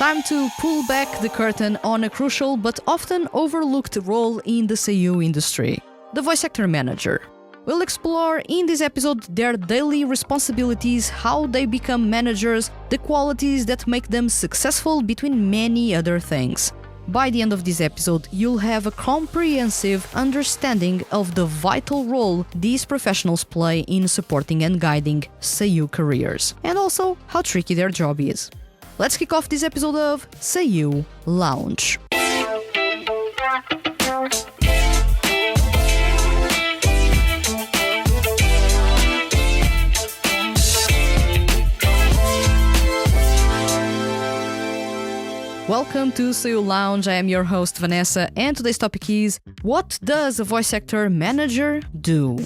Time to pull back the curtain on a crucial but often overlooked role in the SEIYUU industry, the voice actor manager. We'll explore in this episode their daily responsibilities, how they become managers, the qualities that make them successful between many other things. By the end of this episode, you'll have a comprehensive understanding of the vital role these professionals play in supporting and guiding SEIYUU careers, and also how tricky their job is. Let's kick off this episode of SEIYUU Lounge. Welcome to SEIYUU Lounge. I am your host Vanessa, and today's topic is: what does a voice actor manager do?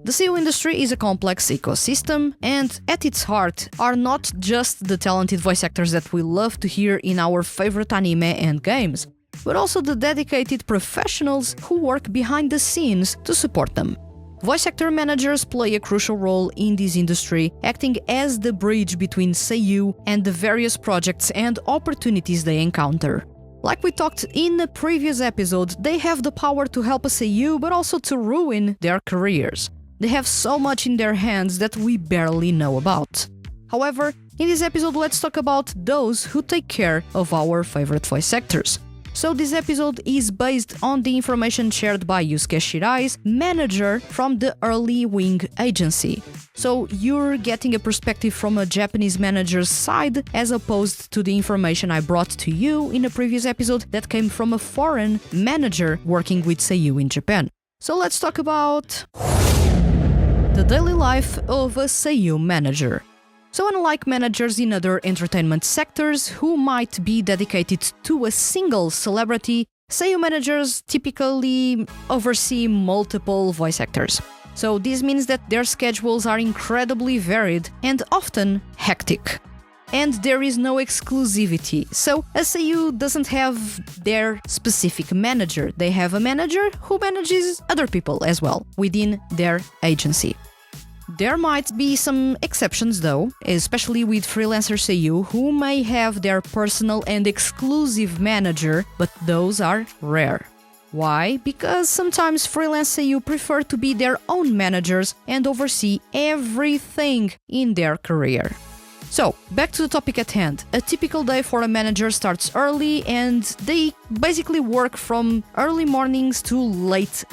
The SEIYUU industry is a complex ecosystem, and at its heart are not just the talented voice actors that we love to hear in our favorite anime and games, but also the dedicated professionals who work behind the scenes to support them. Voice actor managers play a crucial role in this industry, acting as the bridge between SEIYUU and the various projects and opportunities they encounter. Like we talked in a previous episode, they have the power to help a SEIYUU, but also to ruin their careers. They have so much in their hands that we barely know about. However, in this episode, let's talk about those who take care of our favorite voice actors. So this episode is based on the information shared by Yusuke Shirai's manager from the Early Wing agency. So you're getting a perspective from a Japanese manager's side as opposed to the information I brought to you in a previous episode that came from a foreign manager working with SEIYUU in Japan. So let's talk about the daily life of a SEIYUU manager. So unlike managers in other entertainment sectors who might be dedicated to a single celebrity, SEIYUU managers typically oversee multiple voice actors. So this means that their schedules are incredibly varied and often hectic. And there is no exclusivity, so a SEIYUU doesn't have their specific manager. They have a manager who manages other people as well within their agency. There might be some exceptions though, especially with freelancer SEIYUU who may have their personal and exclusive manager, but those are rare. Why? Because sometimes freelance SEIYUU prefer to be their own managers and oversee everything in their career. So, back to the topic at hand. A typical day for a manager starts early and they basically work from early mornings to late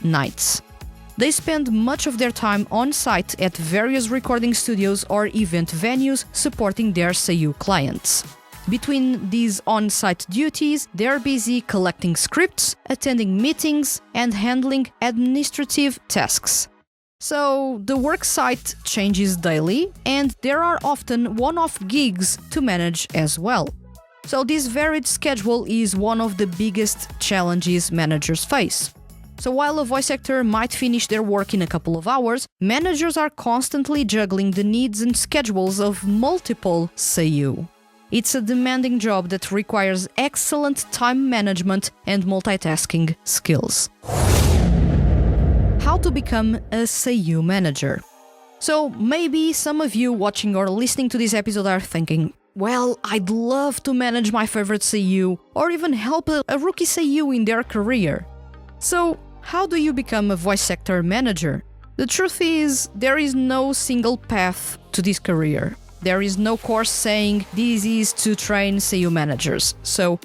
nights. They spend much of their time on site at various recording studios or event venues supporting their SEIYUU clients. Between these on-site duties, they're busy collecting scripts, attending meetings, and handling administrative tasks. So the work site changes daily, and there are often one-off gigs to manage as well. So this varied schedule is one of the biggest challenges managers face. So while a voice actor might finish their work in a couple of hours, managers are constantly juggling the needs and schedules of multiple SEIYUU. It's a demanding job that requires excellent time management and multitasking skills. How to become a SEIYUU manager? So maybe some of you watching or listening to this episode are thinking, well, I'd love to manage my favorite SEIYUU or even help a rookie SEIYUU in their career. So, how do you become a voice actor manager? The truth is, there is no single path to this career. There is no course saying this is to train SEIYUU managers. So,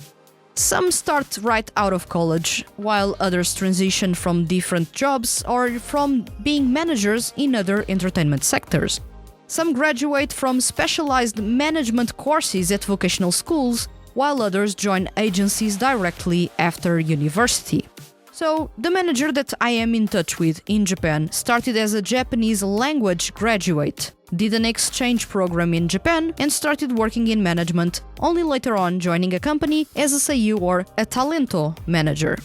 some start right out of college, while others transition from different jobs or from being managers in other entertainment sectors. Some graduate from specialized management courses at vocational schools, while others join agencies directly after university. So, the manager that I am in touch with in Japan started as a Japanese language graduate, did an exchange program in Japan, and started working in management, only later on joining a company as a SEIYUU or a talento manager.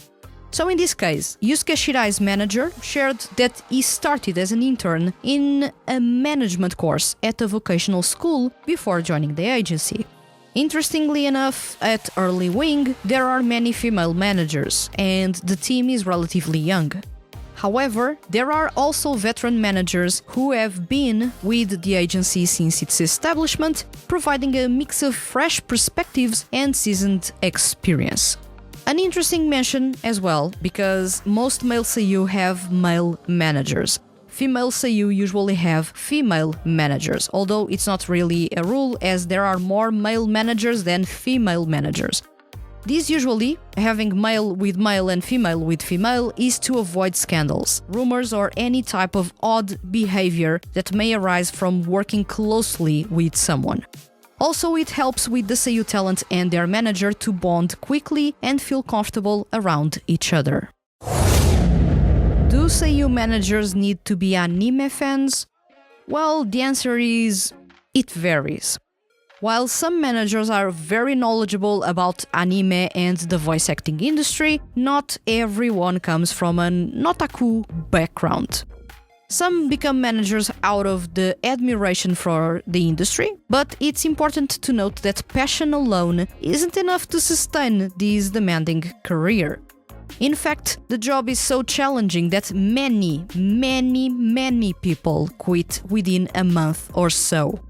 So in this case, Yusuke Shirai's manager shared that he started as an intern in a management course at a vocational school before joining the agency. Interestingly enough, at Early Wing, there are many female managers, and the team is relatively young. However, there are also veteran managers who have been with the agency since its establishment, providing a mix of fresh perspectives and seasoned experience. An interesting mention as well, because most male SEIYUU have male managers. Female SEIYUU usually have female managers, although it's not really a rule, as there are more male managers than female managers. This usually, having male with male and female with female, is to avoid scandals, rumors, or any type of odd behavior that may arise from working closely with someone. Also, it helps with the SEIYUU talent and their manager to bond quickly and feel comfortable around each other. Do SEIYUU managers need to be anime fans? Well, the answer is it varies. While some managers are very knowledgeable about anime and the voice acting industry, not everyone comes from an otaku background. Some become managers out of the admiration for the industry, but it's important to note that passion alone isn't enough to sustain this demanding career. In fact, the job is so challenging that many people quit within a month or so.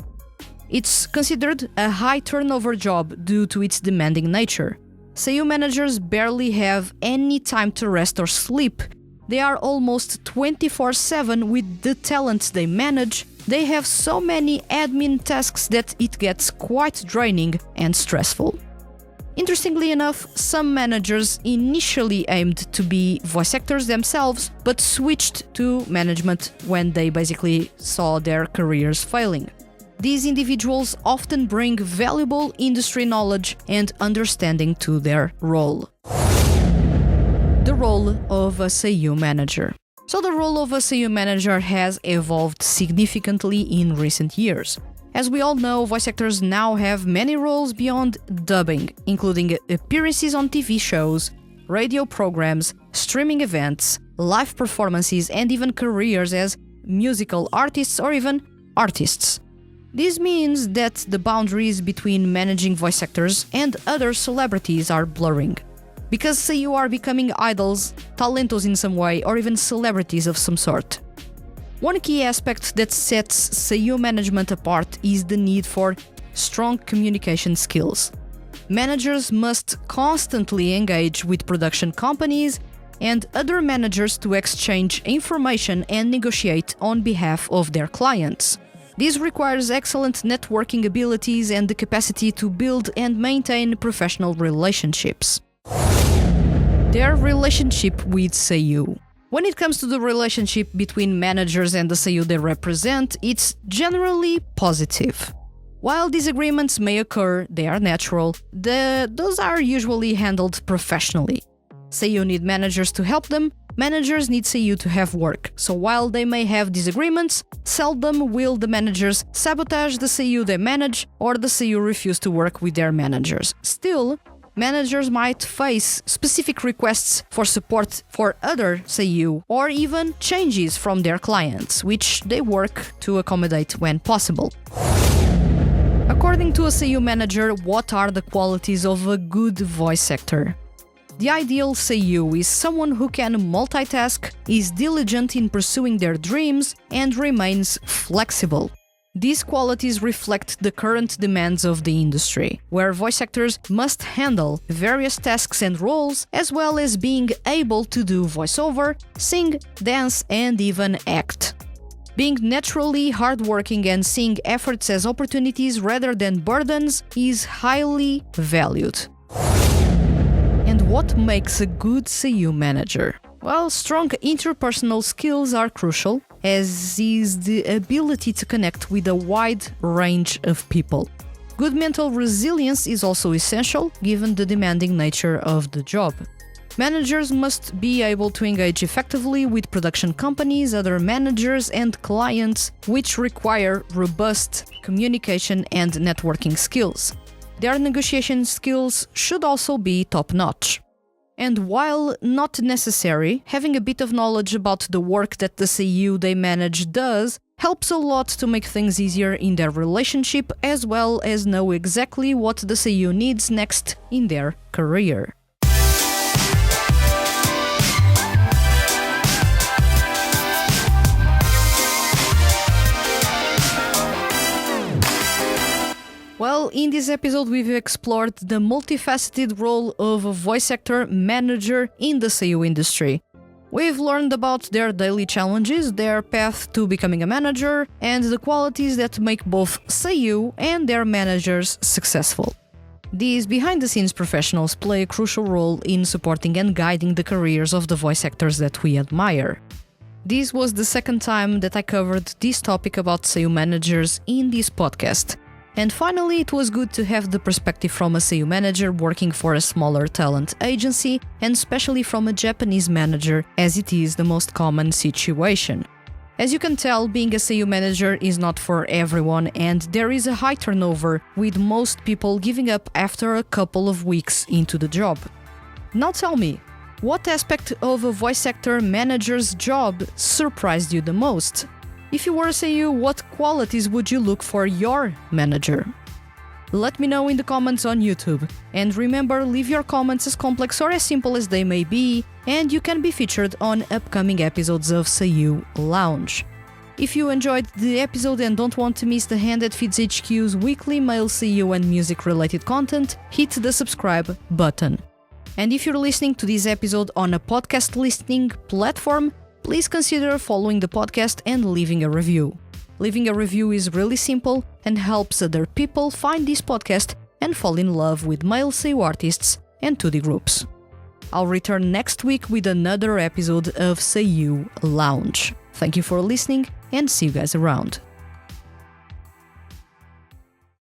It's considered a high turnover job due to its demanding nature. SEIYUU managers barely have any time to rest or sleep. They are almost 24/7 with the talents they manage. They have so many admin tasks that it gets quite draining and stressful. Interestingly enough, some managers initially aimed to be voice actors themselves, but switched to management when they basically saw their careers failing. These individuals often bring valuable industry knowledge and understanding to their role. The role of a SEIYUU manager. So the role of a SEIYUU manager has evolved significantly in recent years. As we all know, voice actors now have many roles beyond dubbing, including appearances on TV shows, radio programs, streaming events, live performances, and even careers as musical artists or even artists. This means that the boundaries between managing voice actors and other celebrities are blurring. Because SEIYUU are becoming idols, talentos in some way, or even celebrities of some sort. One key aspect that sets SEIYUU management apart is the need for strong communication skills. Managers must constantly engage with production companies and other managers to exchange information and negotiate on behalf of their clients. This requires excellent networking abilities and the capacity to build and maintain professional relationships. Their relationship with SEIYUU. When it comes to the relationship between managers and the SEIYUU they represent, it's generally positive. While disagreements may occur, they are natural, those are usually handled professionally. SEIYUU need managers to help them, managers need SEIYUU to have work, so while they may have disagreements, seldom will the managers sabotage the SEIYUU they manage or the SEIYUU refuse to work with their managers. Still, managers might face specific requests for support for other SEIYUU or even changes from their clients, which they work to accommodate when possible. According to a SEIYUU manager, what are the qualities of a good voice actor? The ideal SEIYUU is someone who can multitask, is diligent in pursuing their dreams, and remains flexible. These qualities reflect the current demands of the industry, where voice actors must handle various tasks and roles, as well as being able to do voiceover, sing, dance, and even act. Being naturally hardworking and seeing efforts as opportunities rather than burdens is highly valued. And what makes a good SEIYUU manager? Well, strong interpersonal skills are crucial, as is the ability to connect with a wide range of people. Good mental resilience is also essential, given the demanding nature of the job. Managers must be able to engage effectively with production companies, other managers, and clients, which require robust communication and networking skills. Their negotiation skills should also be top-notch. And while not necessary, having a bit of knowledge about the work that the SEIYUU they manage does helps a lot to make things easier in their relationship, as well as know exactly what the SEIYUU needs next in their career. Well, in this episode, we've explored the multifaceted role of a voice actor manager in the SEIYUU industry. We've learned about their daily challenges, their path to becoming a manager, and the qualities that make both SEIYUU and their managers successful. These behind-the-scenes professionals play a crucial role in supporting and guiding the careers of the voice actors that we admire. This was the second time that I covered this topic about SEIYUU managers in this podcast. And finally, it was good to have the perspective from a SEIYUU manager working for a smaller talent agency, and especially from a Japanese manager, as it is the most common situation. As you can tell, being a SEIYUU manager is not for everyone, and there is a high turnover, with most people giving up after a couple of weeks into the job. Now tell me, what aspect of a voice actor manager's job surprised you the most? If you were a SEIYUU, what qualities would you look for your manager? Let me know in the comments on YouTube. And remember, leave your comments as complex or as simple as they may be, and you can be featured on upcoming episodes of SEIYUU Lounge. If you enjoyed the episode and don't want to miss the THTFHQ's weekly male SEIYUU and music-related content, hit the subscribe button. And if you're listening to this episode on a podcast listening platform, please consider following the podcast and leaving a review. Leaving a review is really simple and helps other people find this podcast and fall in love with male SEIYUU artists and 2D groups. I'll return next week with another episode of SEIYUU Lounge. Thank you for listening and see you guys around.